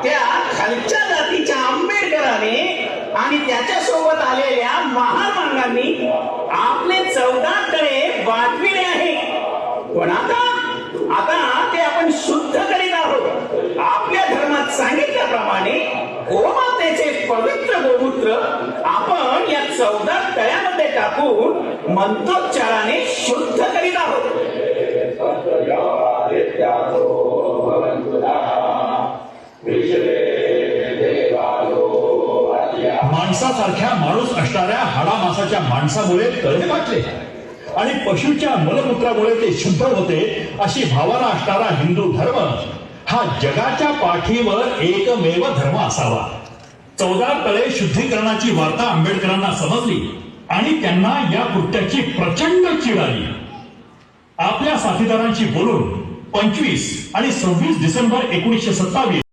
त्या खालच्या जातीच्या आंबेडकरांनी आणि त्याच्या सोबत आलेल्या महामानवांनी आपले 14 तळे वाटविले आहे. पण आता ते आपण शुद्ध करीत आहोत. आपल्या धर्मात सांगितल्याप्रमाणे गोमातेचे पवित्र गोमूत्र आपण या 14 तळ्यामध्ये टाकून मंत्रोच्चाराने शुद्ध करीत आहोत. माणसासारख्या माणूस असणाऱ्या हाडामासाच्या माणसामुळे तळे वाटले आणि पशुच्या मलमूत्रामुळे ते शुद्ध होते अशी भावना असणारा हिंदू धर्म हा जगाच्या पाठीवर एकमेव धर्म असावा. 14 तळे शुद्धीकरणाची वार्ता आंबेडकरांना समजली आणि त्यांना या कृत्याची प्रचंड चीड आली. आपल्या साथीदारांशी बोलून 25 आणि 26 डिसेंबर 1927